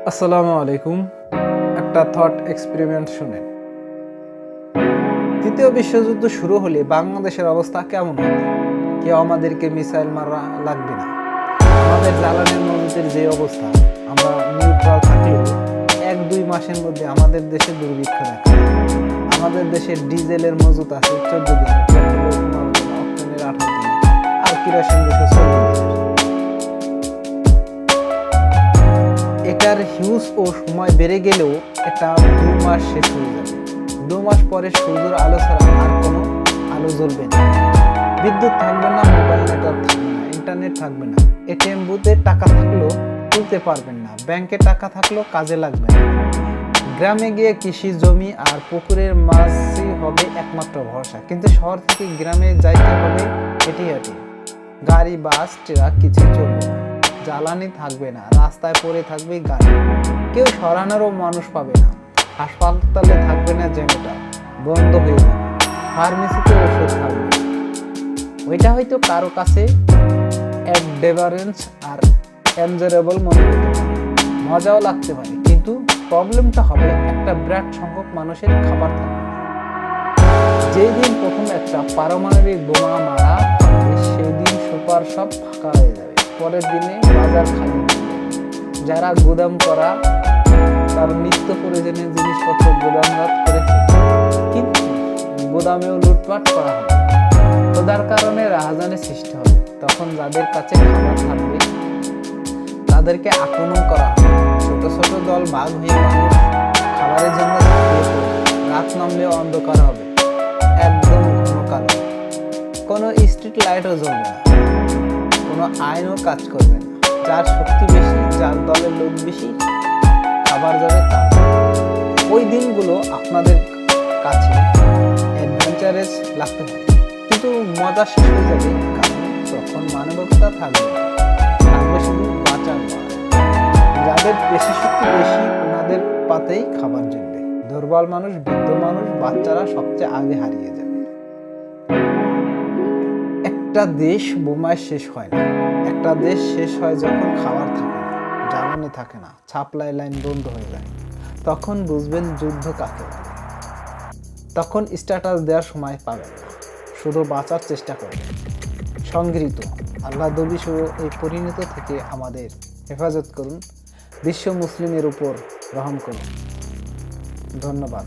আসসালামু আলাইকুম। একটা থট এক্সপেরিমেন্ট শুনেন। তৃতীয় বিশ্বযুদ্ধ শুরু হলে বাংলাদেশের অবস্থা কেমন হবে? কেউ আমাদেরকে মিসাইল মারা লাগবে না। আমাদের জ্বালানির মজুতের যে অবস্থা, আমরা নিউট্রাল থাকলেও 1-2 মাসের মধ্যে আমাদের দেশে দুর্ভিক্ষ দেখা দেবে। আমাদের দেশে ডিজেলের মজুত আছে 14 দিন, পেট্রোলের 15 দিন, অক্টেনের 18 দিন, আর কিরোসিন 40 দিন। এটার হিউজ ও সময় বেড়ে গেলেও এটা 2 মাস শেষ হয়ে যাবে। 2 মাস পরে সূর্যের আলো ছাড়া আর কোনো আলো জ্বলবে না। বিদ্যুৎ থাকবে না, মোবাইল নেটওয়ার্ক থাকবে না, ইন্টারনেট থাকবে না। এটিএম বুথে টাকা থাকলেও তুলতে পারবেন না, ব্যাংকে টাকা থাকলেও কাজে লাগবে না। গ্রামে গিয়ে কৃষি জমি আর পুকুরের মাছই হবে একমাত্র ভরসা। কিন্তু শহর থেকে গ্রামে যাইতে হবে হেঁটে হেঁটে। গাড়ি, বাস, ট্রাক কিছুই চলবে না। জ্বালানি থাকবে না, রাস্তায় পড়ে থাকবে গাড়ি, কেউ সরানোরও মানুষ পাবে না। হাসপাতালে থাকবে না জেনারেটর, বন্ধ হয়ে যাবে। ফার্মেসিতে ওষুধ থাকবে না। ওইটা হয়তো কারো কাছে অ্যাডভেঞ্চারেস আর এনজয়েবল মনে হতে পারে, মজাও লাগতে পারে, কিন্তু প্রবলেমটা হবে একটা বিরাট সংখ্যক মানুষের খাবার থাকবে না। যেই দিন প্রথম একটা পারমাণবিক বোমা মারা হবে, সেই দিন সুপার সব ফাঁকা হয়ে যাবে। পরের দিনে বাজার খালি হবে। যারা গুদাম করা তার নিত্য প্রয়োজনীয় জিনিসপত্র গুদামজাত করেছে, কিন্তু গুদামেও লুটপাট করা হবে। খোদার কারণে রাহাজানের সৃষ্টি হবে। তখন যাদের কাছে খাবার থাকবে তাদেরকে আক্রমণ করা হবে। ছোট ছোট দল ভাগ হয়ে মানুষ খাবারের জন্য ঝাঁপিয়ে পড়বে। রাত নামলেও অন্ধকার হবে, একদম ঘন কালো। কোনো স্ট্রিট লাইটও জ্বলবে না, কোনো আইনও কাজ করবে না। যার শক্তি বেশি, যার দলের লোক বেশি, খাবার যাবে তার। ওই দিনগুলো আপনাদের কাছে অ্যাডভেঞ্চারাস লাগতে পারে, কিন্তু মজা শেষ হয়ে যাবে, কারণ তখন মানবতা থাকবে না, থাকবে শুধু বাঁচার ভয়। যাদের পেশি শক্তি বেশি, ওনাদের পাতেই খাবার জমবে। দুর্বল মানুষ, বৃদ্ধ মানুষ, বাচ্চারা সবচেয়ে আগে হারিয়ে যাবে। একটা দেশ বোমায় শেষ হয় না। একটা দেশ শেষ হয় যখন খাবার থাকে না, জ্বালানি থাকে না, সাপ্লাই লাইন বন্ধ হয়ে যায়। তখন বুঝবেন যুদ্ধ কাকে বলে। তখন স্ট্যাটাস দেওয়ার সময় পাবেন না, শুধু বাঁচার চেষ্টা করবেন। সংগৃহীত। আল্লাহ নবী সহ এই পরিণত থেকে আমাদের হেফাজত করুন, বিশ্ব মুসলিমের উপর রহম করুন। ধন্যবাদ।